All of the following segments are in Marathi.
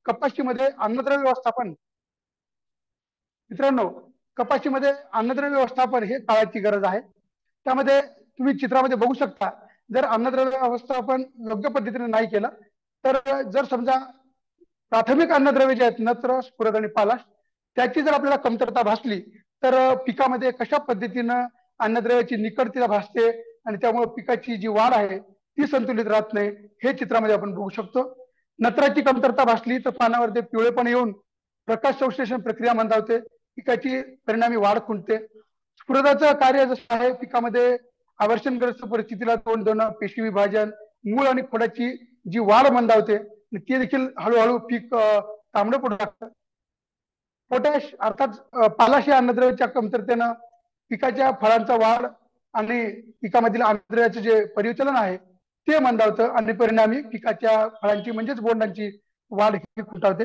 कपाशीमध्ये अन्नद्रव्य व्यवस्थापन मित्रांनो, कपाशीमध्ये अन्नद्रव्य व्यवस्थापन हे काळाची गरज आहे. त्यामध्ये तुम्ही चित्रामध्ये बघू शकता, जर अन्नद्रव्य व्यवस्थापन योग्य पद्धतीने नाही केलं तर जर समजा प्राथमिक अन्नद्रव्य जे आहेत नत्र, स्फुरद आणि पालाश त्याची जर आपल्याला कमतरता भासली तर पिकामध्ये कशा पद्धतीनं अन्नद्रव्याची निकटता भासते आणि त्यामुळे पिकाची जी वाढ आहे ती संतुलित राहत नाही, हे चित्रामध्ये आपण बघू शकतो. नत्राची कमतरता भासली तर पानावर ते पिवळेपण येऊन प्रकाश संश्लेषण प्रक्रिया मंदावते, पिकाची परिणामी वाढ खुंटते. स्फुरदाचं कार्य जसं आहे पिकामध्ये आवर्षणग्रस्त परिस्थितीला तोंड देणं, पेशी विभाजन, मूळ आणि खोडाची जी वाढ मंदावते ते देखील हळूहळू पीक तांबडं पडू लागतं. पोटॅश अर्थात पालाश या अन्नद्रव्याच्या कमतरतेनं पिकाच्या फळांचा वाढ आणि पिकामधील अन्नद्रव्याचे जे परिचलन आहे ते मंदावतं आणि परिणामी पिकाच्या फळांची म्हणजेच बोंडांची वाढ ही खुंटावते.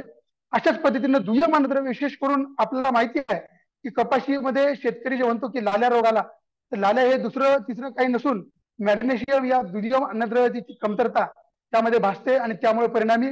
अशाच पद्धतीनं दुय्यम अन्नद्रव्य विशेष करून आपल्याला माहिती आहे की कपाशीमध्ये शेतकरी जे म्हणतो की लाल्या रोग आला, तर लाल्या हे दुसरं तिसरं काही नसून मॅग्नेशियम या दुय्यम अन्नद्रव्याची कमतरता त्यामध्ये भासते आणि त्यामुळे परिणामी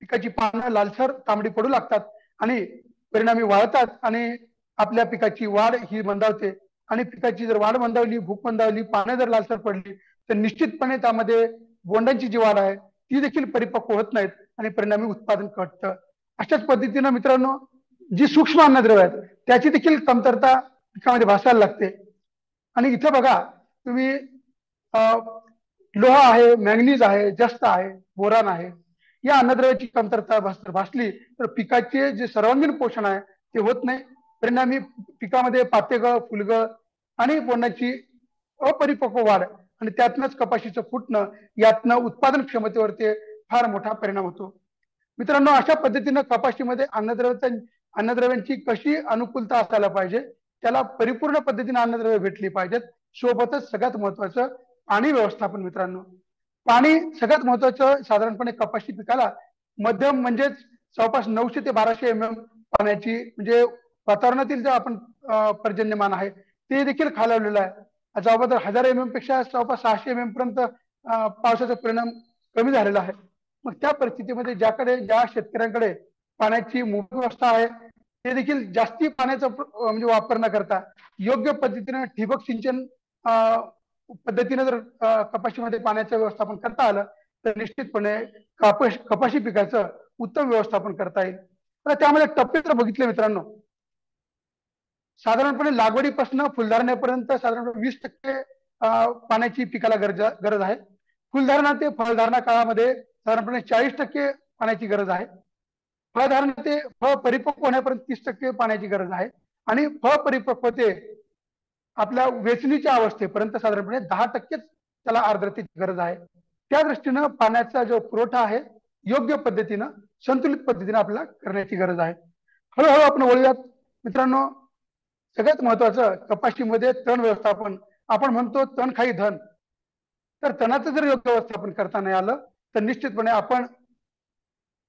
पिकाची पानं लालसर तांबडी पडू लागतात आणि परिणामी वाळतात आणि आपल्या पिकाची वाढ ही मंदावते. आणि पिकाची जर वाढ मंदावली, भूक मंदावली, पानं जर लालसर पडली तर निश्चितपणे त्यामध्ये बोंडांची जी वाढ आहे ती देखील परिपक्व होत नाहीत आणि परिणामी उत्पादन घटतं. अशाच पद्धतीनं मित्रांनो जी सूक्ष्म अन्नद्रव्य आहेत त्याची देखील कमतरता पिकामध्ये भासायला लागते. आणि इथे बघा तुम्ही लोह आहे, मॅंगनीज आहे, जस्त आहे, बोरान आहे, या अन्नद्रव्याची कमतरता भासली तर पिकाचे जे सर्वांगीण पोषण आहे ते होत नाही. परिणामी पिकामध्ये पातेगळ, फुलगळ आणि बोंडाची अपरिपक्व वाढ आणि त्यातनंच कपाशीचं फुटणं, यातनं उत्पादन क्षमतेवरती फार मोठा परिणाम होतो. मित्रांनो, अशा पद्धतीनं कपाशीमध्ये अन्नद्रव्यांची कशी अनुकूलता असायला पाहिजे, त्याला परिपूर्ण पद्धतीने अन्नद्रव्य भेटली पाहिजेत. सोबतच सगळ्यात महत्वाचं पाणी व्यवस्थापन. मित्रांनो, पाणी सगळ्यात महत्वाचं. साधारणपणे कपाशी पिकाला मध्यम म्हणजेच जवळपास 900 ते 1200 mm पाण्याची म्हणजे वातावरणातील जे आपण पर्जन्यमान आहे ते देखील खालावलेलं आहे. जवळपास 1000 mm पेक्षा जवळपास 600 mm पर्यंत पावसाचा परिणाम कमी झालेला आहे. मग त्या परिस्थितीमध्ये ज्या शेतकऱ्यांकडे पाण्याची मोठी व्यवस्था आहे ते देखील जास्ती पाण्याचा म्हणजे वापर न करता योग्य पद्धतीने ठिबक सिंचन पद्धतीने जर कपाशीमध्ये पाण्याचं व्यवस्थापन करता आलं तर निश्चितपणे कपाशी पिकाचं उत्तम व्यवस्थापन करता येईल. तर त्यामध्ये टप्पे जर बघितले मित्रांनो, साधारणपणे लागवडीपासून फुलधारणेपर्यंत साधारणपणे 20% पाण्याची पिकाला गरज आहे. फुलधारणा ते फळधारणा काळामध्ये साधारणपणे 40% पाण्याची गरज आहे. फळधारणा ते फळ परिपक्व होण्यापर्यंत 30% पाण्याची गरज आहे आणि फळ परिपक्वते आपल्या वेचणीच्या अवस्थेपर्यंत साधारणपणे 10% त्याला आर्द्रतेची गरज आहे. त्या दृष्टीनं पाण्याचा जो पुरवठा आहे योग्य पद्धतीनं संतुलित पद्धतीने आपल्याला करण्याची गरज आहे. हळूहळू आपण वळूयात मित्रांनो. सगळ्यात महत्वाचं कपाशीमध्ये तण व्यवस्थापन. आपण म्हणतो तण खाई धन, तर तणाचं जर योग्य व्यवस्थापन करता नाही आलं तर निश्चितपणे आपण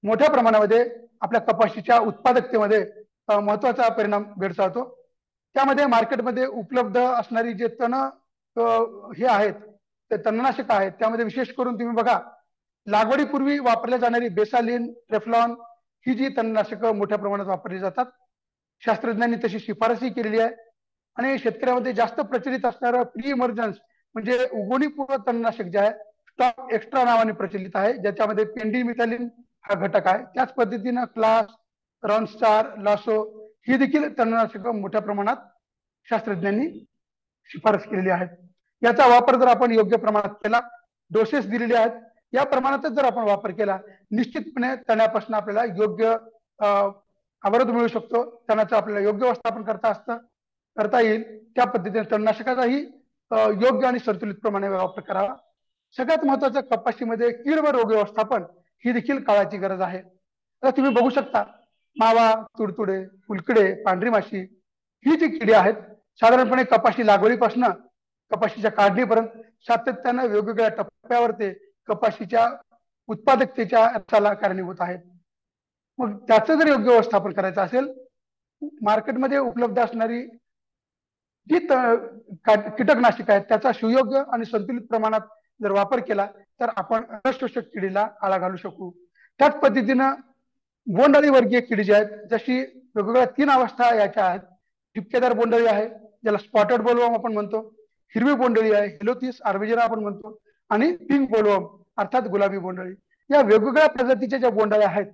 मोठ्या प्रमाणामध्ये आपल्या कपाशीच्या उत्पादकतेमध्ये महत्वाचा परिणाम भेडसावतो. त्यामध्ये मार्केटमध्ये उपलब्ध असणारी जे तण हे आहेत ते तणनाशक आहेत त्यामध्ये विशेष करून तुम्ही बघा लागवडीपूर्वी वापरल्या जाणारी बेसालिन, ट्रेफ्लॉन ही जी तणनाशकं मोठ्या प्रमाणात वापरली जातात. शास्त्रज्ञांनी तशी शिफारसही केलेली आहे आणि शेतकऱ्यामध्ये जास्त प्रचलित असणारं प्री इमर्जन्स म्हणजे उगवणीपूर्व तणनाशक जे आहे स्टॉक एक्स्ट्रा नावाने प्रचलित आहे, ज्याच्यामध्ये पेंडिमिथालिन हा घटक आहे. त्याच पद्धतीनं क्लास, रॉनस्टार, लासो ही देखील तणनाशकं मोठ्या प्रमाणात शास्त्रज्ञांनी शिफारस केलेली आहे. याचा वापर जर आपण योग्य प्रमाणात केला, डोसेस दिलेले आहेत, या प्रमाणातच जर आपण वापर केला निश्चितपणे तणापासून आपल्याला योग्य अवरोध मिळू शकतो. तणाचं आपल्याला योग्य व्यवस्थापन करता येईल. त्या पद्धतीने तणनाशकाचाही योग्य आणि संतुलित प्रमाणे वापर करावा. सगळ्यात महत्वाचं कपाशीमध्ये कीड व रोग व्यवस्थापन ही देखील काळाची गरज आहे. आता तुम्ही बघू शकता मावा, तुडतुडे, फुलकडे, पांढरी माशी ही जी किडी आहेत साधारणपणे कपाशी लागवडीपासून कपाशीच्या काढणीपर्यंत सातत्यानं वेगवेगळ्या टप्प्यावर ते कपाशीच्या उत्पादकतेच्या अर्थाला कारणीभूत आहेत. मग त्याचं जर योग्य व्यवस्थापन करायचं असेल, मार्केटमध्ये उपलब्ध असणारी जी कीटकनाशक आहेत त्याचा सुयोग्य आणि संतुलित प्रमाणात जर वापर केला तर आपण अनशोषक किडीला आळा घालू शकू. त्याच पद्धतीनं बोंडअळी वर्गीय किडी जी आहेत, जशी वेगवेगळ्या 3 अवस्था याच्या आहेत. ठिपकेदार बोंडअळी आहे, ज्याला स्पॉटेड बोलवर्म आपण म्हणतो. हिरवी बोंडअळी आहे, हेलोथिस आर्बिजेरा आपण म्हणतो. आणि पिंक बोलवर्म अर्थात गुलाबी बोंडअळी. या वेगवेगळ्या प्रजातीच्या ज्या बोंडअळ्या आहेत,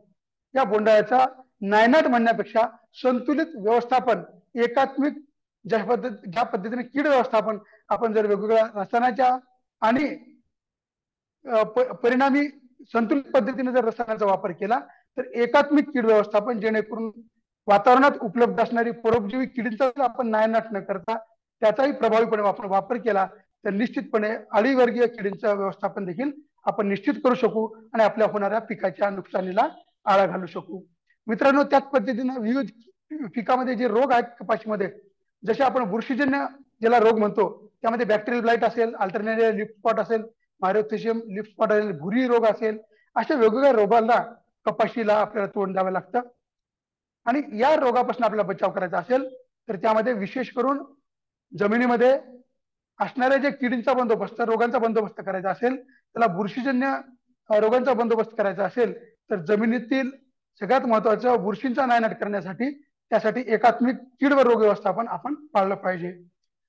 या बोंडअळ्याचा नायनाट म्हणण्यापेक्षा संतुलित व्यवस्थापन, एकात्मिक ज्या पद्धतीने कीड व्यवस्थापन आपण जर वेगवेगळ्या रसायनाच्या आणि परिणामी संतुलित पद्धतीने जर रसायनाचा वापर केला तर एकात्मिक कीड व्यवस्थापन, जेणेकरून वातावरणात उपलब्ध असणारी परोपजीवी किडींचा आपण नायनाट न करता त्याचाही प्रभावीपणे वापर केला तर निश्चितपणे अळीवर्गीय किडींचं व्यवस्थापन देखील आपण निश्चित करू शकू आणि आपल्या होणाऱ्या पिकाच्या नुकसानीला आळा घालू शकू. मित्रांनो, त्याच पद्धतीने विविध पिकामध्ये जे रोग आहेत कपाशीमध्ये, जसे आपण बुरशीजन्य ज्याला रोग म्हणतो, त्यामध्ये बॅक्टेरियल ब्लाइट असेल, अल्टरनेरिया लीफ स्पॉट असेल, मायरोथेशियम लीफ स्पॉट असेल, भुरी रोग असेल, अशा वेगवेगळ्या रोगांना कपाशीला आपल्याला तोंड द्यावं लागतं. आणि या रोगापासून आपल्याला बचाव करायचा असेल तर त्यामध्ये विशेष करून जमिनीमध्ये असणाऱ्या ज्या किडींचा बंदोबस्त, रोगांचा बंदोबस्त करायचा असेल, त्याला बुरशीजन्य रोगांचा बंदोबस्त करायचा असेल तर जमिनीतील सगळ्यात महत्वाचं बुरशींचा नायनाट करण्यासाठी त्यासाठी एकात्मिक कीड व रोग व्यवस्थापन आपण पाळलं पाहिजे.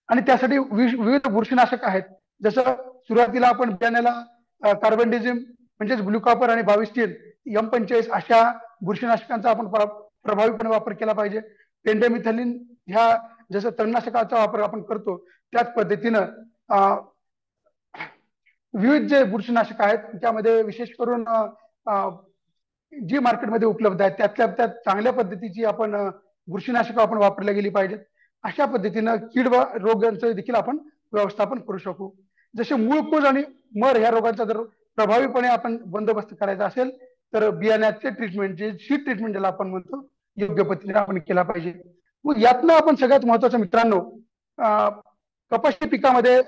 आणि त्यासाठी विविध बुरशीनाशक आहेत. जसं सुरुवातीला आपण बियाण्याला कार्बनडिझिम म्हणजेच ग्लुकॉपर आणि 22 M45 अशा बुरशीनाशकांचा आपण प्रभावीपणे वापर केला पाहिजे. पेंडेमिथलिन ह्या जसं तणनाशकाचा वापर आपण करतो त्याच पद्धतीनं विविध जे बुरशीनाशक आहेत त्यामध्ये विशेष करून जी मार्केटमध्ये उपलब्ध आहेत त्यातल्या त्यात चांगल्या पद्धतीची आपण बुरशीनाशक आपण वापरल्या गेली पाहिजेत. अशा पद्धतीनं कीड व रोगांचं देखील आपण व्यवस्थापन करू शकू. जसे मूळकूज आणि मर ह्या रोगांचा जर प्रभावीपणे आपण बंदोबस्त करायचा असेल तर बियाण्याचे ट्रीटमेंट, जे सीड ट्रीटमेंट ज्याला आपण म्हणतो, योग्य पद्धतीने आपण केला पाहिजे. मग यातनं आपण सगळ्यात महत्वाचं मित्रांनो, कपाशी पिकामध्ये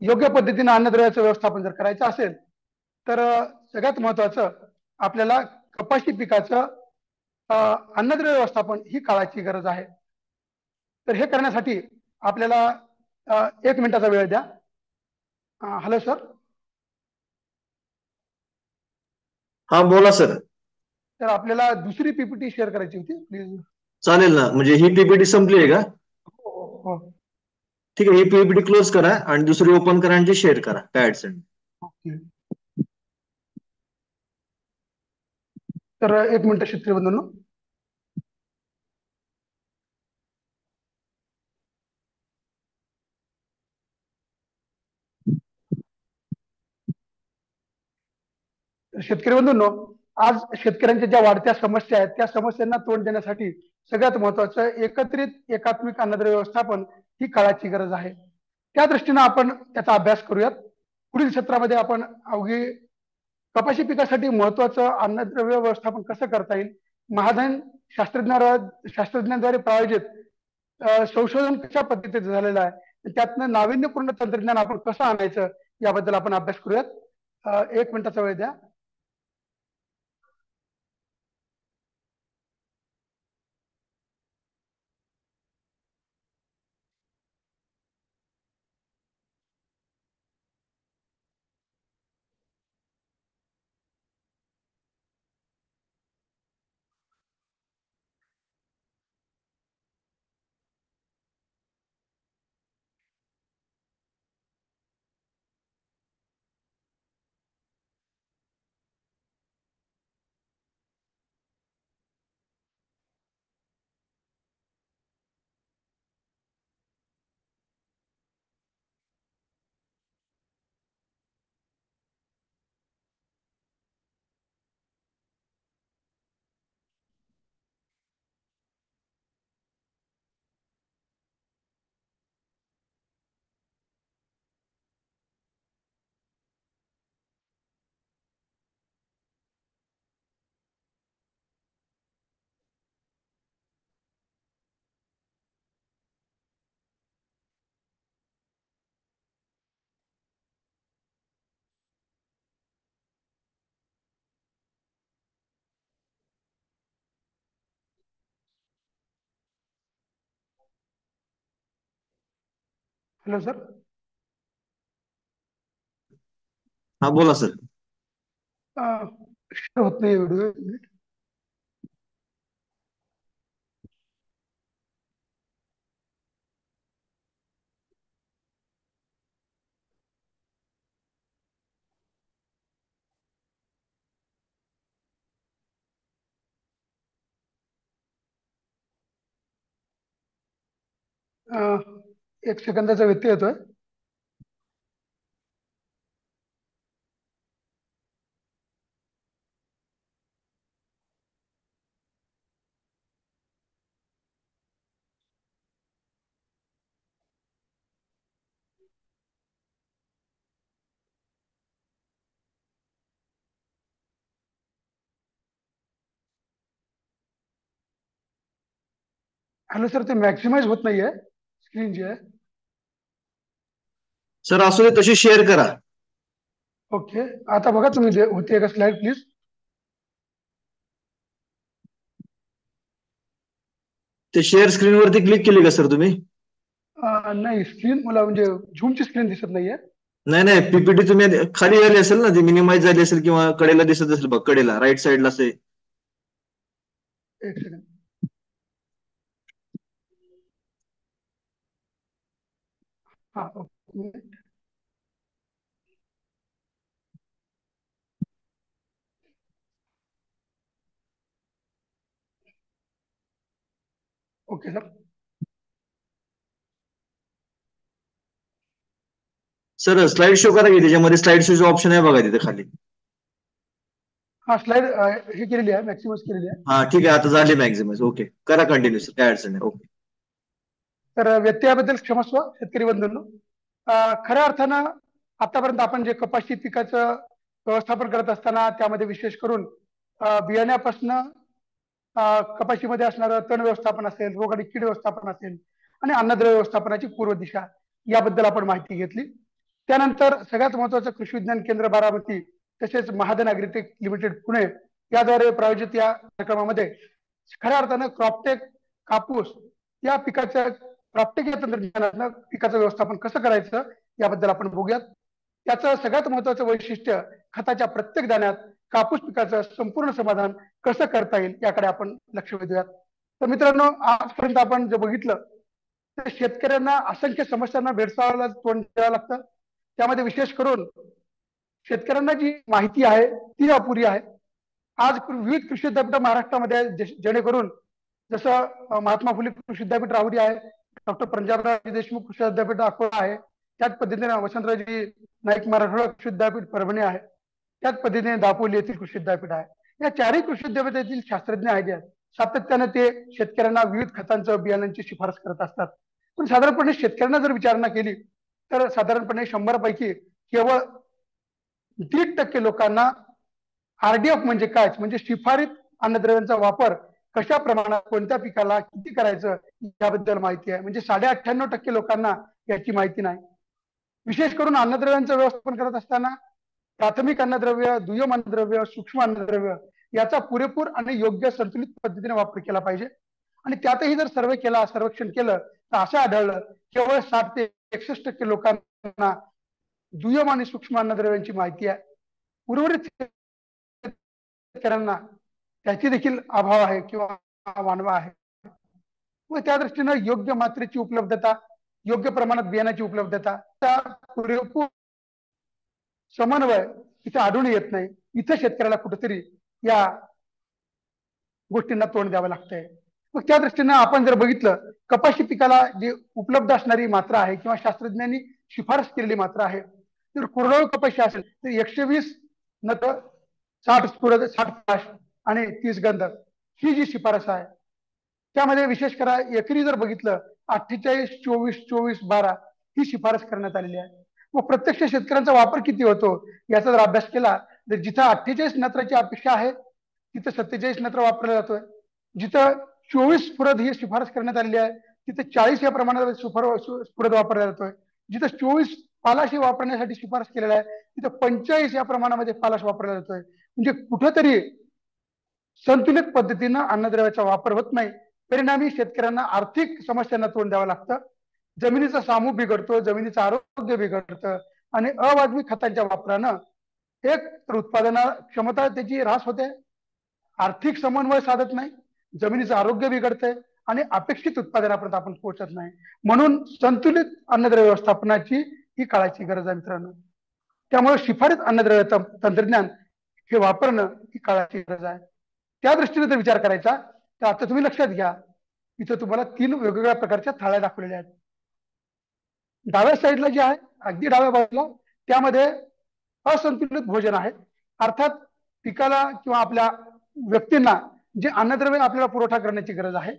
योग्य पद्धतीने अन्नद्रव्याचं व्यवस्थापन जर करायचं असेल तर सगळ्यात महत्वाचं आपल्याला कपाशी पिकाचं अन्नद्रव्य व्यवस्थापन ही काळाची गरज आहे. तर हे करण्यासाठी आपल्याला 1 मिनिटाचा वेळ द्या. Hello sir. हा बोला सर. तर आपल्याला दुसरी पीपीटी शेअर करायची होती, प्लीज. चालेल ना, म्हणजे ही पीपीटी संपली आहे का? हो हो. ठीक आहे, ही पीपीटी क्लोज करा आणि दुसरी ओपन करा आणि शेअर करा, काय अडचण नाही. ओके. तर 1 मिनिट शेतकरी बंधूंनो. शेतकरी बंधूंनो, आज शेतकऱ्यांच्या ज्या वाढत्या समस्या आहेत त्या समस्यांना तोंड देण्यासाठी सगळ्यात महत्वाचं एकत्रित एकात्मिक अन्नद्रव्य व्यवस्थापन ही काळाची गरज आहे. त्या दृष्टीनं आपण त्याचा अभ्यास करूयात. पुढील सत्रामध्ये आपण अवघी कपाशी पिकासाठी महत्वाचं अन्नद्रव्य व्यवस्थापन कसं करता येईल, महाधन शास्त्रज्ञांद्वारे प्रायोजित संशोधन कशा पद्धतीचं झालेलं आहे, त्यातनं नाविन्यपूर्ण तंत्रज्ञान आपण कसं आणायचं याबद्दल आपण अभ्यास करूयात. 1 मिनिटाचा वेळ द्या. Hello sir. हा बोला सर. होत नाही व्हिडिओ. एक सेकंदाचा व्यत्यय येतोय. हॅलो सर, ते मॅक्सिमाइज होत नाहीये स्क्रीन जी आहे. सर असू दे, तशी शेअर करा. ओके, आता बघा तुम्ही, होते का स्लाइड प्लीज. ते शेअर स्क्रीन वरती क्लिक केली का सर तुम्ही? नाही, स्क्रीन मला म्हणजे झूमची स्क्रीन दिसत नाहीये. नाही नाही, पीपीटी तुम्ही खाली आली असेल ना, ती मिनिमाइज झाली असेल किंवा कडेला दिसत असेल बघ, कडेला राईट साईडला असे. एक सेकंड. हा, okay. Okay sir. Sir slide show करा की, त्याच्यामध्ये स्लाइड शोचा ऑप्शन आहे बघा तिथे खाली. हा, स्लाइड हे केलेली आहे, मॅक्सिमाइज केलेली आहे. हा ठीक आहे, आता झाली मॅक्झिमाइज. ओके, करा कंटिन्यू सर, काय अडचण नाही. ओके. तर व्यत्ययाबद्दल क्षमस्व शेतकरी बंधूंनो. खऱ्या अर्थानं आतापर्यंत आपण जे कपाशी पिकाचं व्यवस्थापन करत असताना त्यामध्ये विशेष करून बियाण्यापासून कपाशीमध्ये असणारं तण व्यवस्थापन असेल, रोग आणि कीड व्यवस्थापन असेल आणि अन्नद्रव्य व्यवस्थापनाची पूर्व दिशा याबद्दल आपण माहिती घेतली. त्यानंतर सगळ्यात महत्वाचं कृषी विज्ञान केंद्र बारामती तसेच महाजन ॲग्रीटेक लिमिटेड पुणे याद्वारे प्रायोजित या कार्यक्रमामध्ये खऱ्या अर्थानं क्रॉपटेक कापूस या पिकाचं क्रॉपटेक या तंत्रज्ञानानं पिकाचं व्यवस्थापन कसं करायचं याबद्दल आपण बघूयात. त्याचं सगळ्यात महत्वाचं वैशिष्ट्य खताच्या प्रत्येक दाण्यात कापूस पिकाचं संपूर्ण समाधान कसं करता येईल याकडे आपण लक्ष वेधूयात. तर मित्रांनो, आजपर्यंत आपण जे बघितलं तर शेतकऱ्यांना असंख्य समस्यांना भेडसावायला तोंड द्यावं लागतं. त्यामध्ये विशेष करून शेतकऱ्यांना जी माहिती आहे ती अपुरी आहे. आज विविध कृषी विद्यापीठ महाराष्ट्रामध्ये जेणेकरून जसं महात्मा फुले कृषी विद्यापीठ राहुरी आहे, डॉक्टर पंजाबराव देशमुख कृषी विद्यापीठ अकोला आहे, त्याच पद्धतीने वसंतरावजी नाईक मराठवाडा कृषी विद्यापीठ परभणी आहे, त्याच पद्धतीने दापोली येथील कृषी विद्यापीठ आहे. या चारही कृषी विद्यापीठातील शास्त्रज्ञ आहेत, सातत्याने ते शेतकऱ्यांना विविध खतांचं बियाणांची शिफारस करत असतात. पण साधारणपणे शेतकऱ्यांना जर विचारणा केली तर साधारणपणे 100 पैकी केवळ 1.5% लोकांना आरडीएफ म्हणजे काय, म्हणजे शिफारित अन्नद्रव्यांचा वापर कशा प्रमाणात कोणत्या पिकाला किती करायचं याबद्दल माहिती आहे. म्हणजे 98.5% लोकांना याची माहिती नाही. विशेष करून अन्नद्रव्यांचं व्यवस्थापन करत असताना प्राथमिक अन्नद्रव्य, दुय्यम अन्नद्रव्य, सूक्ष्म अन्नद्रव्य याचा पुरेपूर आणि योग्य संतुलित पद्धतीने वापर केला पाहिजे. आणि त्यातही जर सर्वेक्षण केलं तर असं आढळलं केवळ 60 ते 61% लोकांना दुय्यम आणि सूक्ष्म अन्नद्रव्यांची माहिती आहे. उर्वरित शेतकऱ्यांना त्याची देखील अभाव आहे किंवा वानवा आहे. व त्या दृष्टीनं योग्य मात्रेची उपलब्धता, योग्य प्रमाणात बियाण्याची उपलब्धता, त्या पुरेपूर समन्वय इथे आढळून येत नाही. इथं शेतकऱ्याला कुठेतरी या गोष्टींना तोंड द्यावं लागतंय. मग त्या दृष्टीनं आपण जर बघितलं कपाशी पिकाला जी उपलब्ध असणारी मात्रा आहे किंवा शास्त्रज्ञांनी शिफारस केलेली मात्रा आहे, तर कोरडवाहू कपाशी असेल तर 120 नत्र 60 स्फुरद 60 पाश आणि 30 गंधक ही जी शिफारस आहे त्यामध्ये विशेष करा एकरी जर बघितलं 48 24 24 12 ही शिफारस करण्यात आलेली आहे. मग प्रत्यक्ष शेतकऱ्यांचा वापर किती होतो याचा जर अभ्यास केला तर जिथं 48 नत्राची अपेक्षा आहे तिथं 47 नत्र वापरला जातोय. जिथं 24 स्फुरद ही शिफारस करण्यात आलेली आहे तिथे 40 या प्रमाणात स्फुरद वापरला जातोय. जिथं 24 पालाश वापरण्यासाठी शिफारस केलेला आहे तिथं 45 या प्रमाणामध्ये पालाश वापरला जातोय. म्हणजे कुठंतरी संतुलित पद्धतीनं अन्नद्रव्याचा वापर होत नाही. परिणामी शेतकऱ्यांना आर्थिक समस्यांना तोंड द्यावं लागतं. जमिनीचा सामूहिक बिघडतो, जमिनीचं आरोग्य बिघडतं आणि अवाजवी खतांच्या वापरानं एक तर उत्पादना क्षमता त्याची ह्रास होते, आर्थिक समन्वय साधत नाही, जमिनीचं आरोग्य बिघडतंय आणि अपेक्षित उत्पादनापर्यंत आपण पोहोचत नाही. म्हणून संतुलित अन्नद्रव्य व्यवस्थापनाची ही काळाची गरज आहे मित्रांनो. त्यामुळे शिफारस अन्नद्रव्य तंत्रज्ञान हे वापरणं ही काळाची गरज आहे. त्या दृष्टीने जर विचार करायचा तर आता तुम्ही लक्षात घ्या, इथं तुम्हाला 3 वेगवेगळ्या प्रकारच्या थाळ्या दाखवलेल्या आहेत. डाव्या साईडला जे आहे, अगदी डाव्या बाजूला, त्यामध्ये असंतुलित भोजन आहे. अर्थात पिकाला किंवा आपल्या व्यक्तींना जे अन्नद्रव्य आपल्याला पुरवठा करण्याची गरज आहे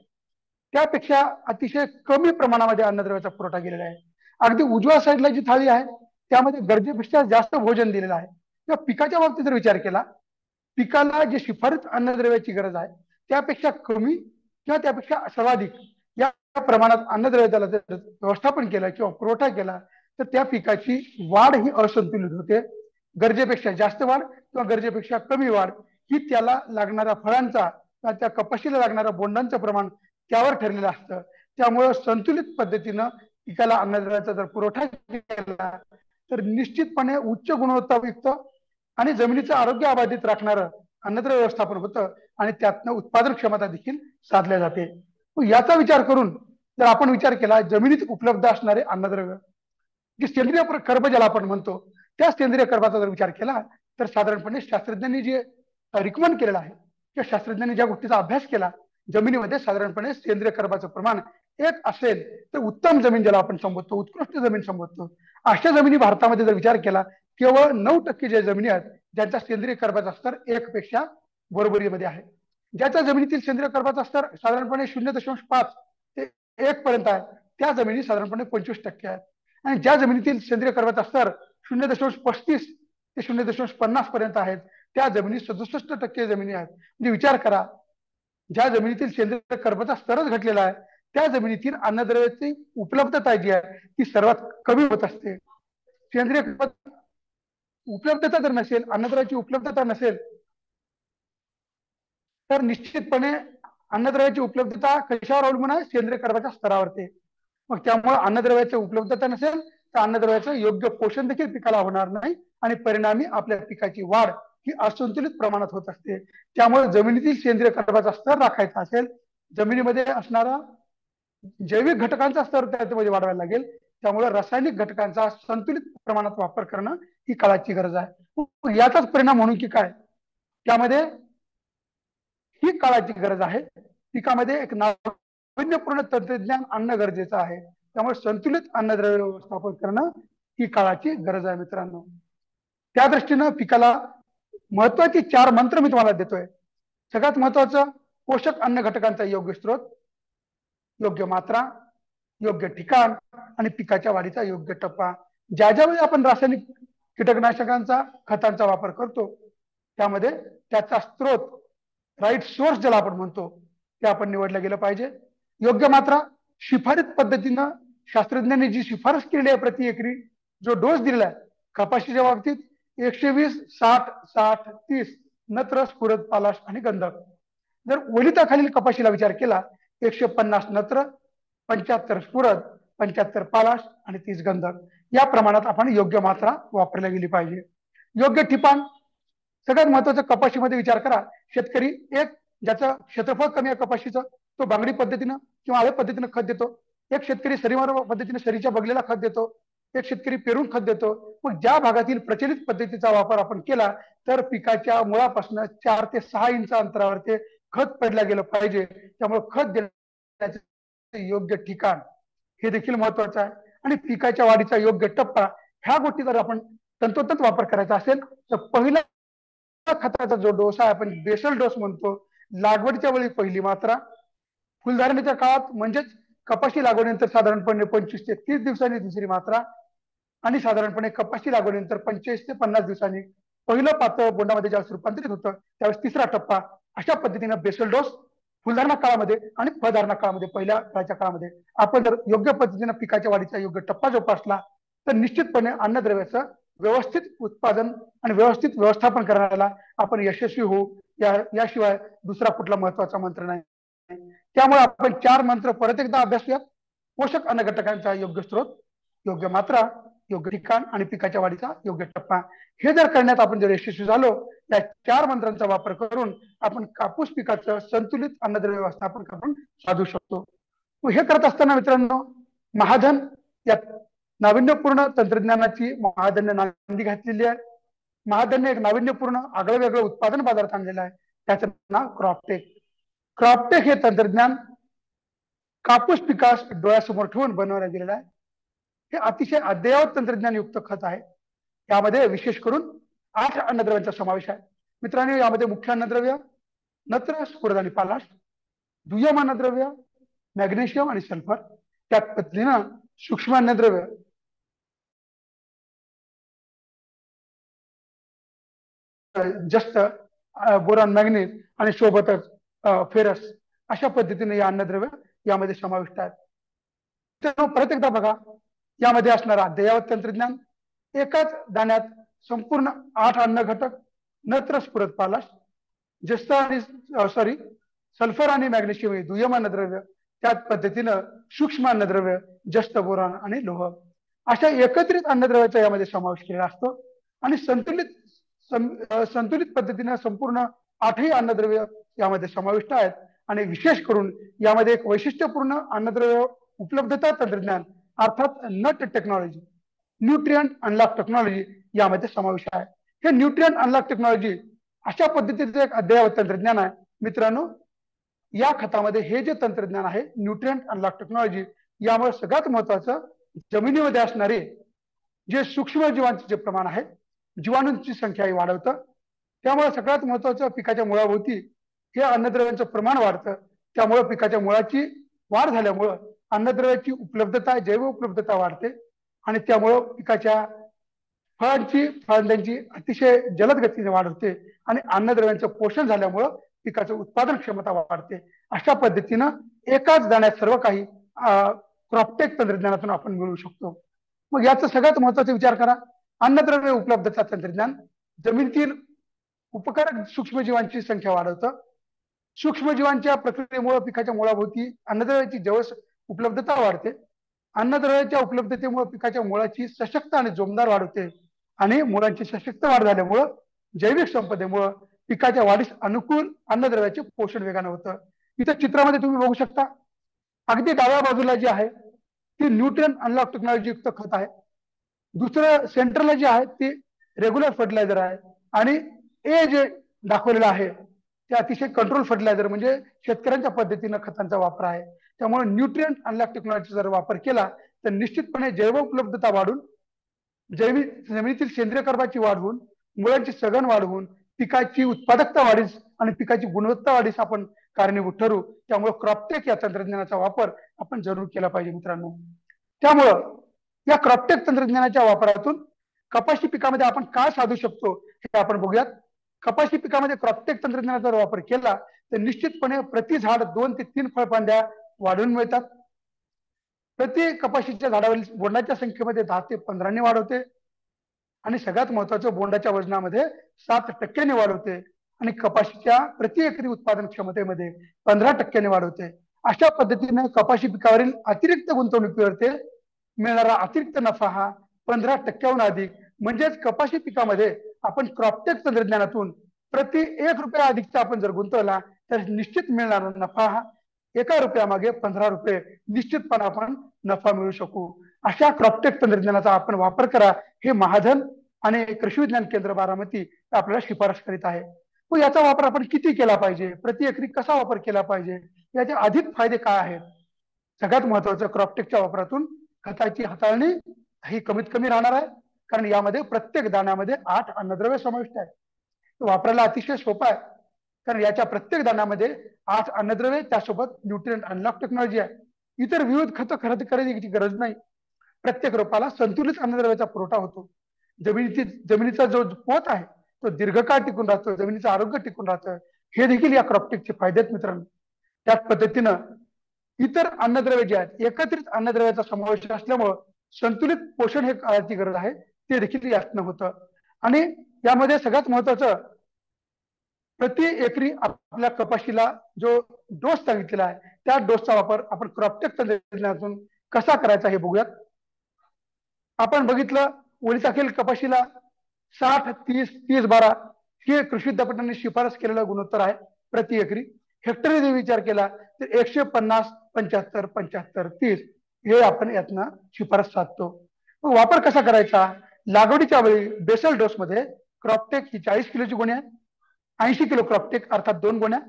त्यापेक्षा अतिशय कमी प्रमाणामध्ये अन्नद्रव्याचा पुरवठा केलेला आहे. अगदी उजव्या साईडला जी थाळी आहे त्यामध्ये गरजेपेक्षा जास्त भोजन दिलेलं आहे. किंवा पिकाच्या बाबतीत जर विचार केला, पिकाला जे शिफारस अन्नद्रव्याची गरज आहे त्यापेक्षा कमी किंवा त्यापेक्षा सर्वाधिक या प्रमाणात अन्नद्रव्याला जर व्यवस्थापन केलं किंवा पुरवठा केला तर त्या पिकाची वाढ ही असंतुलित होते. गरजेपेक्षा जास्त वाढ किंवा गरजेपेक्षा कमी वाढ ही त्याला लागणाऱ्या फळांचा किंवा त्या कपाशीला लागणाऱ्या बोंडांचं प्रमाण त्यावर ठरलेलं असतं. त्यामुळं संतुलित पद्धतीनं पिकाला अन्नद्रव्याचा जर पुरवठा केला तर निश्चितपणे उच्च गुणवत्तायुक्त आणि जमिनीचं आरोग्य अबाधित राखणारं अन्नद्रव्य व्यवस्थापन होतं आणि त्यातनं उत्पादन क्षमता देखील साधल्या जाते. याचा विचार करून जर आपण विचार केला जमिनीत उपलब्ध असणारे अन्नद्रव्य जे सेंद्रिय कर्ब ज्याला आपण म्हणतो त्या सेंद्रिय कर्बाचा जर विचार केला तर साधारणपणे शास्त्रज्ञांनी जे रिकमेंड केलेलं आहे किंवा शास्त्रज्ञांनी ज्या गोष्टीचा अभ्यास केला, जमिनीमध्ये साधारणपणे सेंद्रिय कर्बाचं प्रमाण 1 असेल तर उत्तम जमीन ज्याला आपण संबोधतो, उत्कृष्ट जमीन संबोधतो, अशा जमिनी भारतामध्ये जर विचार केला केवळ 9% ज्या जमिनी आहेत ज्यांचा सेंद्रिय कर्बाचा स्तर 1 पेक्षा बरोबरीमध्ये आहे. ज्याच्या जमिनीतील सेंद्रिय कर्बाचा स्तर साधारणपणे 0.5 ते 1 पर्यंत आहे त्या जमिनी साधारणपणे 25% आहेत. आणि ज्या जमिनीतील सेंद्रिय कर्बाचा स्तर 0.35 ते 0.50 पर्यंत आहेत त्या जमिनी 67% जमिनी आहेत. म्हणजे विचार करा, ज्या जमिनीतील सेंद्रिय कर्बाचा स्तरच घटलेला आहे त्या जमिनीतील अन्नद्रव्याची उपलब्धता जी आहे ती सर्वात कमी होत असते. सेंद्रिय उपलब्धता जर नसेल, अन्नद्रव्याची उपलब्धता नसेल तर निश्चितपणे अन्नद्रव्याची उपलब्धता कशावर अवलंबून आहे? सेंद्रिय कर्बाच्या स्तरावरती. मग त्यामुळे अन्नद्रव्याची उपलब्धता नसेल तर अन्नद्रव्याचं योग्य पोषण देखील पिकाला होणार नाही आणि परिणामी आपल्या पिकाची वाढ ही असंतुलित प्रमाणात होत असते. त्यामुळे जमिनीतील सेंद्रिय कर्बाचा स्तर राखायचा असेल, जमिनीमध्ये असणारा जैविक घटकांचा स्तर त्यामध्ये वाढवायला लागेल. त्यामुळे रासायनिक घटकांचा संतुलित प्रमाणात वापर करणं ही काळाची गरज आहे. याचाच परिणाम म्हणून की काय, त्यामध्ये ही काळाची गरज आहे. पिकामध्ये एक नाविन्यपूर्ण तंत्रज्ञान आणणं गरजेचं आहे. त्यामुळे संतुलित अन्नद्रव्य व्यवस्थापन करणं ही काळाची गरज आहे मित्रांनो. त्या दृष्टीनं पिकाला महत्वाची 4 मंत्र मी तुम्हाला देतोय. सगळ्यात महत्वाचं, पोषक अन्न घटकांचा योग्य स्रोत, योग्य मात्रा, योग्य ठिकाण आणि पिकाच्या वाढीचा योग्य टप्पा. ज्या ज्यावेळी आपण रासायनिक कीटकनाशकांचा खतांचा वापर करतो त्यामध्ये त्याचा स्रोत, राईट सोर्स ज्याला आपण म्हणतो ते आपण निवडलं गेलं पाहिजे. योग्य मात्रा, शिफारस पद्धतीनं शास्त्रज्ञांनी जी शिफारस केलेली आहे प्रति एकरी जो डोस दिलेला आहे कपाशीच्या बाबतीत 120, 60, 60, 30 नत्र, स्फुरद, पालाश आणि गंधक. जर ओलिताखालील कपाशीला विचार केला 150 नत्र, 75 स्फुरद, 75 पालाश आणि 30 गंधक या प्रमाणात आपण योग्य मात्रा वापरल्या गेली पाहिजे. योग्य ठिकाण, सगळ्यात महत्वाचं कपाशीमध्ये विचार करा, शेतकरी एक ज्याचं क्षेत्रफळ कमी आहे कपाशीचं तो बांगडी पद्धतीनं किंवा आळे पद्धतीनं खत देतो, एक शेतकरी सरीमार पद्धतीने सरीच्या बगलेला खत देतो, एक शेतकरी पेरून खत देतो. मग ज्या भागातील प्रचलित पद्धतीचा वापर आपण केला तर पिकाच्या मुळापासून 4 ते 6 इंच अंतरावर ते खत पडलं गेलं पाहिजे. त्यामुळे खत देण्याचे योग्य ठिकाण हे देखील महत्वाचं आहे. आणि पिकाच्या वाढीचा योग्य टप्पा, ह्या गोष्टी जर आपण तंतोतंत वापर करायचा असेल तर पहिला खताचा जो डोस आहे आपण बेसल डोस म्हणतो, लागवडीच्या वेळी पहिली मात्रा, फुलधारणेच्या काळात म्हणजेच कपाशी लागवडीनंतर साधारणपणे 25 ते 30 दिवसांनी दुसरी मात्रा आणि साधारणपणे कपाशी लागवडीनंतर 45 ते 50 दिवसांनी पहिलं पातळ बोंडामध्ये ज्यावेळेस रूपांतरित होतं त्यावेळेस तिसरा टप्पा. अशा पद्धतीने बेसल डोस फुलधारणा काळामध्ये आणि फळधारणा काळामध्ये, पहिल्या काळाच्या काळामध्ये आपण जर योग्य पद्धतीने पिकाच्या वाढीचा योग्य टप्पा जोपासला तर निश्चितपणे अन्नद्रव्याचं व्यवस्थित उत्पादन आणि व्यवस्थित व्यवस्थापन करण्याला आपण यशस्वी होऊ. याशिवाय दुसरा कुठला महत्वाचा मंत्र नाही. त्यामुळे आपण 4 मंत्र परत एकदा अभ्यासूयात. पोषक अन्न घटकांचा योग्य स्रोत, योग्य मात्रा, योग्य ठिकाण आणि पिकाच्या वाढीचा योग्य टप्पा, हे जर करण्यात आपण जर यशस्वी झालो, या 4 मंत्रांचा वापर करून आपण कापूस पिकाचं संतुलित अन्नद्रव्य व्यवस्थापन करून साधू शकतो. हे करत असताना मित्रांनो, महाधन या नाविन्यपूर्ण तंत्रज्ञानाची महाधनने नांदी घातलेली आहे. महाधनने एक नाविन्यपूर्ण आगळं वेगळं उत्पादन बाजारात आणलेलं आहे, त्याचं नाव क्रॉपटेक. क्रॉपटेक हे तंत्रज्ञान कापूस पिकास डोळ्यासमोर ठेवून बनवण्यात गेलेलं आहे. हे अतिशय अद्ययावत तंत्रज्ञान युक्त खत आहे. यामध्ये विशेष करून 8 अन्नद्रव्यांचा समावेश आहे. मित्रांनो, यामध्ये मुख्य अन्नद्रव्य नत्र, स्फुरद आणि पालाश, दुय्यम अन्नद्रव्य मॅग्नेशियम आणि सल्फर, त्याच पद्धतीनं सूक्ष्म अन्नद्रव्य जस्त, बोरॉन, मॅग्नीज आणि सोबतच फेरस, अशा पद्धतीने या अन्नद्रव्य यामध्ये समाविष्ट आहेत. तर परत एकदा बघा, यामध्ये असणारं अद्ययावत तंत्रज्ञान, एकाच दाण्यात संपूर्ण 8 अन्न घटक नत्र, स्फुरद, पालाश, जस्त आणि सल्फर आणि मॅग्नेशियम हे दुय्यम अन्नद्रव्य, त्याच पद्धतीनं सूक्ष्म अन्नद्रव्य जस्त, बोरॉन आणि लोह, अशा एकत्रित अन्नद्रव्याचा यामध्ये समावेश केलेला असतो. आणि संतुलित पद्धतीने संपूर्ण 8ही अन्नद्रव्य यामध्ये समाविष्ट आहेत. आणि विशेष करून यामध्ये एक वैशिष्ट्यपूर्ण अन्नद्रव्य उपलब्धता तंत्रज्ञान अर्थात nut technology, nutrient unlock technology यामध्ये समावेश आहे. हे न्यूट्रिएंट अनलॉक टेक्नॉलॉजी अशा पद्धतीचं एक अद्ययावत तंत्रज्ञान आहे. मित्रांनो, या खतामध्ये हे जे तंत्रज्ञान आहे न्यूट्रिएंट अनलॉक टेक्नॉलॉजी, यामुळे सगळ्यात महत्वाचं जमिनीमध्ये असणारे जे सूक्ष्म जीवांचे जे प्रमाण आहे, जीवाणूंची संख्याही वाढवतं. त्यामुळे सगळ्यात महत्वाचं पिकाच्या मुळाभोवती हे अन्नद्रव्यांचं प्रमाण वाढतं. त्यामुळे पिकाच्या मुळाची वाढ झाल्यामुळं अन्नद्रव्याची उपलब्धता, जैव उपलब्धता वाढते आणि त्यामुळं पिकाच्या फळांची अतिशय जलद गतीने वाढ होते आणि अन्नद्रव्यांचं पोषण झाल्यामुळं पिकाचं उत्पादन क्षमता वाढते. अशा पद्धतीनं एकाच दाण्यात सर्व काही क्रॉपटेक तंत्रज्ञानातून आपण मिळवू शकतो. मग याचा सगळ्यात महत्वाचा विचार करा, अन्नद्रव्य उपलब्धता तंत्रज्ञान जमिनीतील उपकारक सूक्ष्मजीवांची संख्या वाढवतं. सूक्ष्मजीवांच्या प्रक्रियेमुळे पिकाच्या मुळाभोवती अन्नद्रव्याची जवळ उपलब्धता वाढते. अन्नद्रव्याच्या उपलब्धतेमुळे पिकाच्या मुळाची सशक्त आणि जोमदार वाढ होते आणि मुळांची सशक्त वाढ झाल्यामुळं जैविक संपदेमुळं पिकाच्या वाढीस अनुकूल अन्नद्रव्याचे पोषण वेगानं होतं. इथं चित्रामध्ये तुम्ही बघू शकता, अगदी डाव्या बाजूला जी आहे ती न्यूट्रिएंट अनलॉक टेक्नॉलॉजी युक्त खत आहे. दुसरं सेंटरला जे आहे ते रेग्युलर फर्टिलायझर आहे आणि ए जे दाखवलेलं आहे ते अतिशय कंट्रोल फर्टिलायझर, म्हणजे शेतकऱ्यांच्या पद्धतीनं खतांचा वापर आहे. त्यामुळे न्यूट्रिएंट अनलॉक टेक्नॉलॉजीचा जर वापर केला तर निश्चितपणे जैव उपलब्धता वाढून, जमिनीतील सेंद्रिय कर्बाची वाढ होऊन, मुळांची सघन वाढ होऊन पिकाची उत्पादकता वाढीस आणि पिकाची गुणवत्ता वाढीस आपण कारणीभूत ठरू. त्यामुळे क्रॉपटेक या तंत्रज्ञानाचा वापर आपण जरूर केला पाहिजे मित्रांनो. त्यामुळं या क्रॉपटेक तंत्रज्ञानाच्या वापरातून कपाशी पिकामध्ये आपण काय साधू शकतो हे आपण बघूयात. कपाशी पिकामध्ये क्रॉपटेक तंत्रज्ञानाचा वापर केला तर निश्चितपणे प्रति झाड 2 ते 3 फळपांड्या वाढून मिळतात. प्रति कपाशीच्या झाडावरील बोंडाच्या संख्येमध्ये 10 ते 15 वाढ होते आणि सगळ्यात महत्वाचं बोंडाच्या वजनामध्ये 7% वाढ होते आणि कपाशीच्या प्रति एकरी उत्पादन क्षमतेमध्ये 15% वाढ होते. अशा पद्धतीने कपाशी पिकावरील अतिरिक्त गुंतवणुकीवरती मिळणारा अतिरिक्त नफा हा 15%हून अधिक, म्हणजेच कपाशी पिकामध्ये आपण क्रॉपटेक तंत्रज्ञानातून प्रति 1 रुपया अधिकचा आपण जर गुंतवला तर निश्चित मिळणारा नफा हा 1 रुपयामागे 15 रुपये निश्चितपणे आपण नफा मिळू शकू. अशा क्रॉपटेक तंत्रज्ञानाचा आपण वापर करा, हे महाधन आणि कृषी विज्ञान केंद्र बारामती आपल्याला शिफारस करीत आहे. व याचा वापर आपण किती केला पाहिजे, प्रति एकरी कसा वापर केला पाहिजे, याचे अधिक फायदे काय आहेत. सगळ्यात महत्वाचं, क्रॉपटेकच्या वापरातून खताची हाताळणी ही कमीत कमी राहणार आहे, कारण यामध्ये प्रत्येक दाण्यामध्ये 8 अन्नद्रव्य समाविष्ट आहे. वापरायला अतिशय सोपा आहे, कारण याच्या प्रत्येक दाण्यामध्ये 8 अन्नद्रव्य, त्यासोबत न्यूट्रिएंट अनलॉक टेक्नॉलॉजी आहे. इतर विविध खतं खरेदी करायची गरज नाही. प्रत्येक रोपाला संतुलित अन्नद्रव्याचा पुरवठा होतो. जमिनीचा जो पोत आहे तो दीर्घकाळ टिकून राहतो, जमिनीचं आरोग्य टिकून राहतं. हे देखील या क्रॉपटेकचे फायदे आहेत मित्रांनो. त्याच पद्धतीनं इतर अन्नद्रव्य जे आहेत, एकत्रित अन्नद्रव्याचा समावेश असल्यामुळं संतुलित पोषण हे काळाची गरज आहे ते देखील यातनं होतं. आणि यामध्ये सगळ्यात महत्वाचं, प्रति एकरी आपल्या कपाशीला जो डोस सांगितलेला आहे त्या डोसचा वापर आपण क्रॉपटेक तंत्रज्ञानातून कसा करायचा हे बघूयात. आपण बघितलं ओलिताखेल कपाशीला 60-30-30-12 हे कृषी विद्यापीठांनी शिफारस केलेला गुणोत्तर आहे प्रति एकरी. हेक्टरी जर विचार केला तर 150-75-75-30 हे आपण यातनं शिफारस साधतो. मग वापर कसा करायचा? लागवडीच्या वेळी बेसल डोस मध्ये क्रॉपटेक ही 40 किलोची गोणी आहे, 80 किलो क्रॉपटेक अर्थात 2 गोण्या,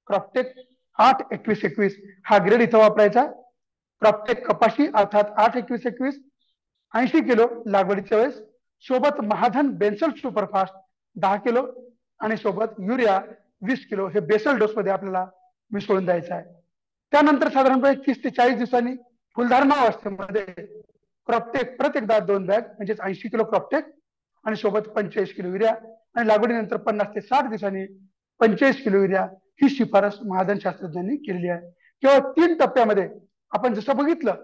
क्रॉपटेक 8-21-21 हा ग्रेड इथं वापरायचा. क्रॉपटेक कपाशी अर्थात 8-21-21 80 किलो लागवडीच्या वेळेस, सोबत महाधन बेन्सल सुपरफास्ट 10 किलो आणि सोबत युरिया 20 किलो हे बेसल डोस मध्ये आपल्याला मिसळून द्यायचं आहे. त्यानंतर साधारणपणे 30 ते 40 दिवसांनी फुलधारणा अवस्थेमध्ये क्रॉपटेक प्रत्येक एकदा 2 बॅग म्हणजेच 80 किलो क्रॉपटेक आणि सोबत 45 किलो युरिया आणि लागवडीनंतर 50 ते 60 दिवसांनी 45 किलो युरिया ही शिफारस महाधन शास्त्रज्ञांनी केलेली आहे. केवळ 3 टप्प्यामध्ये आपण जसं बघितलं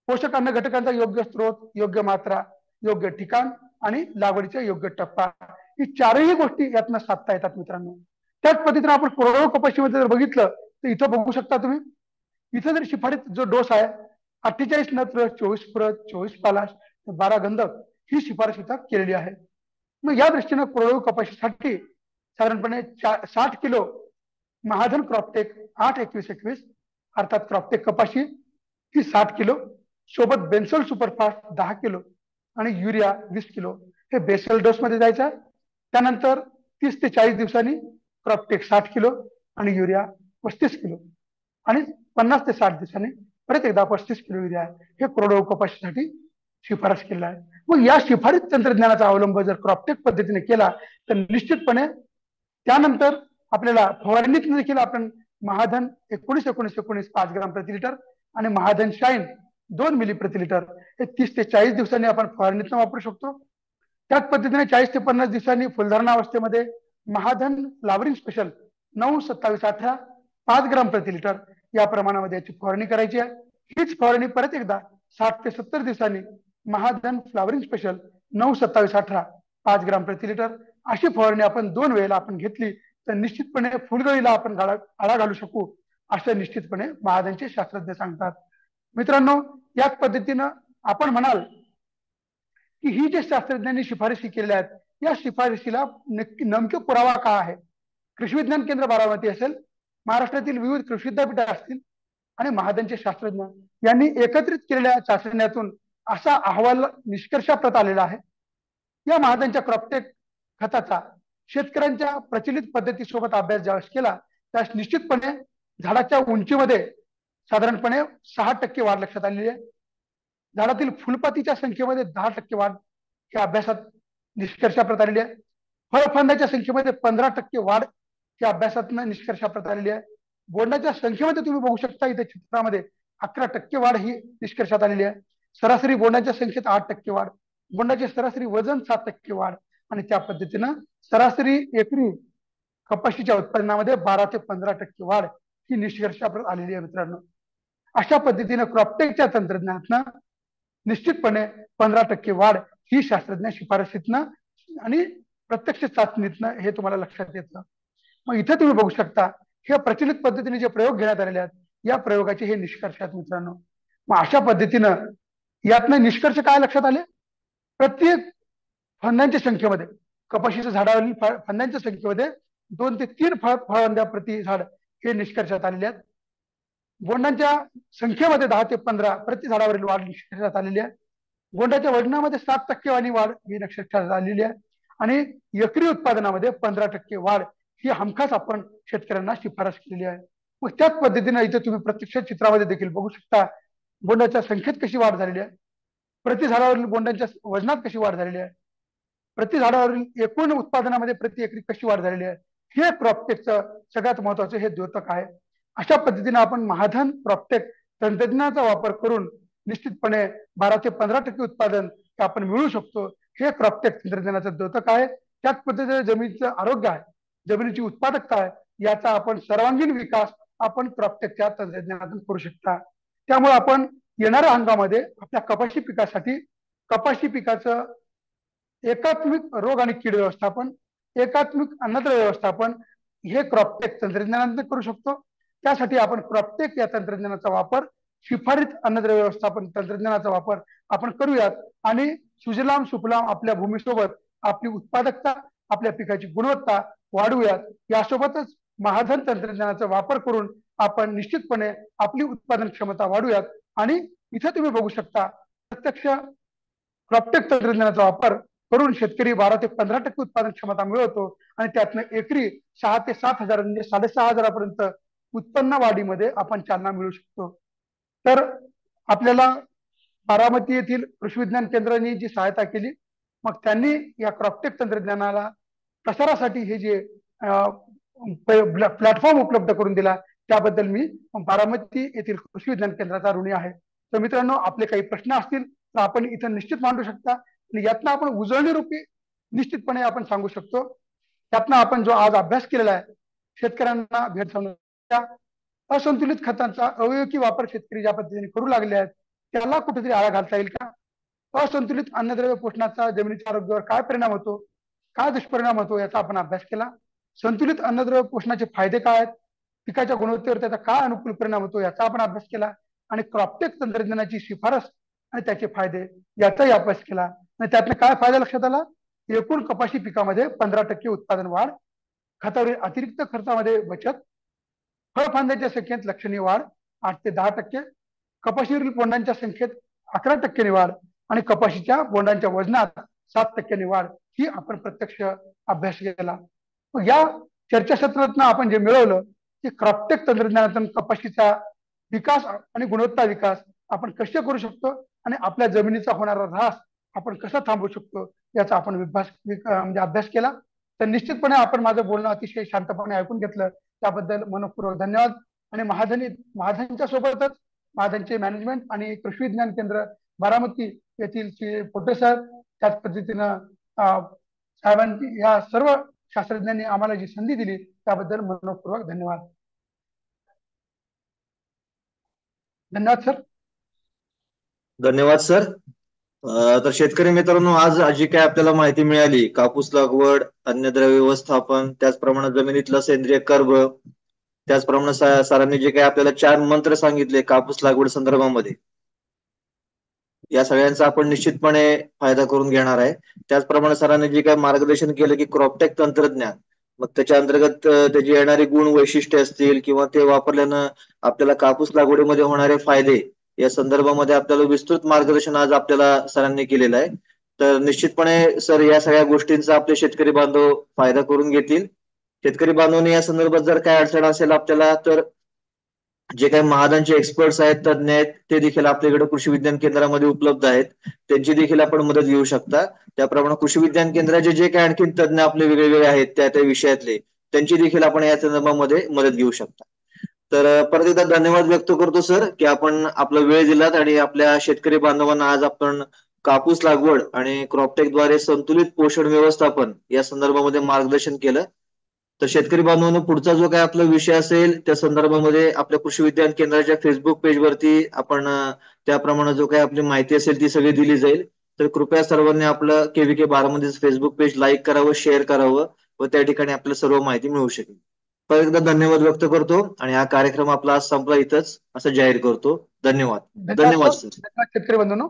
पोषक अन्न घटकांचा योग्य स्रोत, योग्य मात्रा, योग्य ठिकाण आणि लागवडीचा योग्य टप्पा ही चारही गोष्टी यातनं साधता येतात मित्रांनो. त्याच पद्धतीने आपण कोरडवाहू कपाशीमध्ये जर बघितलं तर इथं बघू शकता तुम्ही, इथं जर शिफारस जो डोस आहे 48 नत्र, 24 प्रत, 24 पालाश, 12 गंधक ही शिफारस इथं केलेली आहे. मग या दृष्टीनं कोरडवाहू कपाशीसाठी साधारणपणे 60 किलो महाधन क्रॉपटेक 8-21-21 अर्थात क्रॉपटेक कपाशी ही 60 किलो सोबत बेन्सल सुपरफास्ट 10 किलो आणि युरिया 20 किलो हे बेसल डोस मध्ये जायचं आहे. त्यानंतर 30 ते 40 दिवसांनी क्रॉपटेक 60 किलो आणि युरिया 35 किलो आणि 50 ते 60 दिवसांनी परत एकदा 35 किलो युरिया हे कोरडवाहू कपाशीसाठी शिफारस केलेला आहे. मग या शिफारस तंत्रज्ञानाचा अवलंब जर क्रॉपटेक पद्धतीने केला तर निश्चितपणे त्यानंतर आपल्याला फवारणीत देखील आपण महाधन 19-19-19 5 ग्राम प्रति लिटर आणि महाधन शाईन 2 मिली प्रति लिटर हे 30 ते 40 दिवसांनी आपण फवारणीतनं वापरू शकतो. त्याच पद्धतीने 40 ते 50 दिवसांनी फुलधारणा अवस्थेमध्ये महाधन फ्लावरिंग स्पेशल 9-27-18 5 ग्राम प्रति लिटर या प्रमाणामध्ये याची फवारणी करायची आहे. हीच फवारणी परत एकदा 60 ते 70 दिवसांनी महाधन फ्लावरिंग स्पेशल 9-27-18 5 ग्राम प्रति लिटर अशी फवारणी आपण 2 वेळेला आपण घेतली तर निश्चितपणे फुलगळीला आपण आळा घालू शकू असं निश्चितपणे महाधनचे शास्त्रज्ञ सांगतात. मित्रांनो याच पद्धतीनं आपण म्हणाल की ही जे शास्त्रज्ञांनी शिफारशी केलेल्या आहेत या शिफारशीला नेमके पुरावा का आहे? कृषी विज्ञान केंद्र बारामती असेल, महाराष्ट्रातील विविध कृषी विद्यापीठ असतील आणि महाधनचे शास्त्रज्ञ यांनी एकत्रित केलेल्या चाचण्यातून असा अहवाल निष्कर्षाप्रत आलेला आहे. या महाधनच्या क्रॉपटेक खताचा शेतकऱ्यांच्या प्रचलित पद्धतीसोबत अभ्यास ज्यावेळेस केला त्यास निश्चितपणे झाडाच्या उंचीमध्ये साधारणपणे 6% वाढ लक्षात आलेली आहे. झाडातील फुलपातीच्या संख्येमध्ये 10% वाढ या अभ्यासात निष्कर्षाप्रत आलेली आहे. फळफांद्याच्या संख्येमध्ये 15% वाढ या अभ्यासातून निष्कर्षाप्रत आलेली आहे. बोंडाच्या संख्येमध्ये तुम्ही बघू शकता इथे चित्रामध्ये 11% वाढ ही निष्कर्षात आलेली आहे. सरासरी बोंडाच्या संख्येत 8% वाढ, बोंडाचे सरासरी वजन 7% वाढ आणि त्या पद्धतीनं सरासरी एकरी कपाशीच्या उत्पादनामध्ये 12 ते 15% वाढ ही निष्कर्षाप्रत आलेली आहे मित्रांनो. अशा पद्धतीनं क्रॉपटेकच्या तंत्रज्ञानातनं निश्चितपणे 15% वाढ ही शास्त्रज्ञ शिफारशीतनं आणि प्रत्यक्ष चाचणीतनं हे तुम्हाला लक्षात येतं. मग इथे तुम्ही बघू शकता हे प्रचलित पद्धतीने जे प्रयोग घेण्यात आलेले आहेत या प्रयोगाचे हे निष्कर्ष आहेत मित्रांनो. मग अशा पद्धतीनं यातनं निष्कर्ष काय लक्षात आले? प्रत्येक फांद्यांच्या संख्येमध्ये कपाशीच्या झाडावरील फांद्यांच्या संख्येमध्ये 2 ते 3 फळफांद्या प्रति झाड हे निष्कर्षात आलेले आहेत. बोंडांच्या संख्येमध्ये 10 ते 15 प्रति झाडावरील वाढ निष्कर्षात आलेली आहे. बोंडाच्या वजनामध्ये 7% वाढी ही निष्कर्षात आलेली आहे आणि एकरी उत्पादनामध्ये 15% वाढ ही हमखास आपण शेतकऱ्यांना शिफारस केलेली आहे. मग त्याच पद्धतीने इथे तुम्ही प्रत्यक्ष चित्रामध्ये देखील बघू शकता बोंडाच्या संख्येत कशी वाढ झालेली आहे, प्रति झाडावरील बोंडांच्या वजनात कशी वाढ झालेली आहे, प्रति झाडावरील एकूण उत्पादनामध्ये प्रति एकरी कशी वाढ झालेली आहे. हे क्रॉपटेकचं सगळ्यात महत्वाचं हे द्योतक आहे. अशा पद्धतीने आपण महाधन क्रॉपटेक तंत्रज्ञानाचा वापर करून निश्चितपणे 12 ते 15% उत्पादन आपण मिळवू शकतो. हे क्रॉपटेक तंत्रज्ञानाचं द्योतक आहे. त्याच पद्धतीने जमिनीचं आरोग्य आहे, जमिनीची उत्पादकता आहे, याचा आपण सर्वांगीण विकास आपण क्रॉपटेकच्या तंत्रज्ञानातून करू शकता. त्यामुळे आपण येणाऱ्या हंगामामध्ये आपल्या कपाशी पिकासाठी कपाशी पिकाचं एकात्मिक रोग आणि कीड व्यवस्थापन, एकात्मिक अन्नद्रव्य व्यवस्थापन हे क्रॉपटेक तंत्रज्ञानातून करू शकतो. त्यासाठी आपण क्रॉपटेक या तंत्रज्ञानाचा वापर, शिफारित अन्नद्रव्य व्यवस्थापन तंत्रज्ञानाचा वापर आपण करूयात आणि सुजलाम सुफलाम आपल्या भूमीसोबत आपली उत्पादकता, आपल्या पिकाची गुणवत्ता वाढवूयात. यासोबतच महाधन तंत्रज्ञानाचा वापर करून आपण निश्चितपणे आपली उत्पादन क्षमता वाढवूयात. आणि इथे तुम्ही बघू शकता प्रत्यक्ष क्रॉपटेक तंत्रज्ञानाचा वापर करून शेतकरी 12 ते 15% उत्पादन क्षमता मिळवतो आणि त्यातनं एकरी 6 ते 7 हजार म्हणजे 6,500 उत्पन्न वाढीमध्ये आपण चालना मिळू शकतो. तर आपल्याला बारामती येथील कृषी विज्ञान केंद्राने जी सहायता केली, मग त्यांनी या क्रॉपटेक तंत्रज्ञानाला प्रसारासाठी हे जे प्लॅटफॉर्म उपलब्ध करून दिला, त्याबद्दल मी बारामती येथील कृषी विज्ञान केंद्राचा ऋणी आहे. तर मित्रांनो, आपले काही प्रश्न असतील तर आपण इथं निश्चित मांडू शकता आणि यातनं आपण उजळणी रूपी निश्चितपणे आपण सांगू शकतो. त्यातनं आपण जो आज अभ्यास केलेला आहे, शेतकऱ्यांना भेडसावण्याच्या असंतुलित खतांचा अविवेकी वापर शेतकरी ज्या पद्धतीने करू लागले आहेत, त्याला कुठेतरी आळा घालता येईल का? असंतुलित अन्नद्रव्य पोषणाचा जमिनीच्या आरोग्यावर काय परिणाम होतो, काय दुष्परिणाम होतो, याचा आपण अभ्यास केला. संतुलित अन्नद्रव्य पोषणाचे फायदे काय आहेत, पिकाच्या गुणवत्तेवर त्याचा काय अनुकूल परिणाम होतो, याचा आपण अभ्यास केला. आणि क्रॉपटेक तंत्रज्ञानाची शिफारस आणि त्याचे फायदे याचाही अभ्यास केला. आणि त्यातनं काय फायदा लक्षात आला? एकूण कपाशी पिकामध्ये 15% उत्पादन वाढ, खतावरील अतिरिक्त खर्चामध्ये बचत, फळफांद्याच्या संख्येत लक्षणीय वाढ 8 ते 10%, कपाशीवरील बोंडांच्या संख्येत 11% वाढ आणि कपाशीच्या बोंडांच्या वजनात 7% वाढ, ही आपण प्रत्यक्ष अभ्यास केला. मग या चर्चासत्रातनं आपण जे मिळवलं की क्रॉपटेक तंत्रज्ञानातून कपाशीचा विकास आणि गुणवत्ता विकास आपण कसे करू शकतो आणि आपल्या जमिनीचा होणारा ऱ्हास आपण कसा थांबवू शकतो, याचा आपण म्हणजे अभ्यास केला. तर निश्चितपणे आपण माझं बोलणं अतिशय शांतपणे ऐकून घेतलं, त्याबद्दल मनपूर्वक धन्यवाद. आणि महाधनच्या सोबतच महाधनचे मॅनेजमेंट आणि कृषी विज्ञान केंद्र बारामती येथील प्रोफेसर, त्याच पद्धतीनं साहेबांनी, या सर्व शास्त्रज्ञांनी आम्हाला जी संधी दिली त्याबद्दल मनपूर्वक धन्यवाद. धन्यवाद सर. धन्यवाद सर. तर शेतकरी मित्रांनो, आज जी काय आपल्याला माहिती मिळाली, कापूस लागवड, अन्नद्रव्य व्यवस्थापन, त्याचप्रमाणे जमिनीतलं सेंद्रिय कर्ब, त्याचप्रमाणे सरांनी जे काही आपल्याला 4 मंत्र सांगितले कापूस लागवड संदर्भामध्ये, या सगळ्यांचा आपण निश्चितपणे फायदा करून घेणार आहे. त्याचप्रमाणे सरांनी जे काही मार्गदर्शन केलं की क्रॉपटेक तंत्रज्ञान, मग त्याच्या अंतर्गत त्याची येणारी गुण वैशिष्ट्ये असतील किंवा ते वापरल्यानं आपल्याला कापूस लागवडीमध्ये होणारे फायदे, या संदर्भामध्ये आपल्याला विस्तृत मार्गदर्शन आज आपल्याला सरांनी केलेलं आहे. तर निश्चितपणे सर या सगळ्या गोष्टींचा आपले शेतकरी बांधव फायदा करून घेतील. शेतकरी बांधवांनी या संदर्भात जर काय अडचण असेल आपल्याला, तर जे काही महादानचे एक्सपर्ट्स आहेत, तज्ञ आहेत, ते देखील आपल्याकडे कृषी विज्ञान केंद्रामध्ये उपलब्ध आहेत. त्यांची देखील आपण मदत घेऊ शकता. त्याप्रमाणे कृषी विज्ञान केंद्राचे जे काही आणखी तज्ञ आपले वेगवेगळे आहेत त्या त्या विषयातले, त्यांची देखील आपण या संदर्भामध्ये मदत घेऊ शकता. तर परत एकदा धन्यवाद व्यक्त करतो सर की आपण आपला वेळ दिलात आणि आपल्या शेतकरी बांधवांना आज आपण कापूस लागवड आणि क्रॉपटेकद्वारे संतुलित पोषण व्यवस्थापन या संदर्भामध्ये मार्गदर्शन केलं. तर शेतकरी बांधवांनो, पुढचा जो काही आपला विषय असेल त्या संदर्भामध्ये आपल्या कृषी विज्ञान केंद्राच्या फेसबुक पेजवरती आपण त्याप्रमाणे जो काही आपली माहिती असेल ती सगळी दिली जाईल. तर कृपया सर्वांनी आपलं KVK बारामतीचं फेसबुक पेज लाईक करावं, शेअर करावं व त्या ठिकाणी आपल्याला सर्व माहिती मिळू शकेल. परत एकदा धन्यवाद व्यक्त करतो आणि हा कार्यक्रम आपला आज संपला इथंच असं जाहीर करतो. धन्यवाद. धन्यवाद धन्यवाद सर. सर. धन्यवाद शेतकरी बंधूंनो.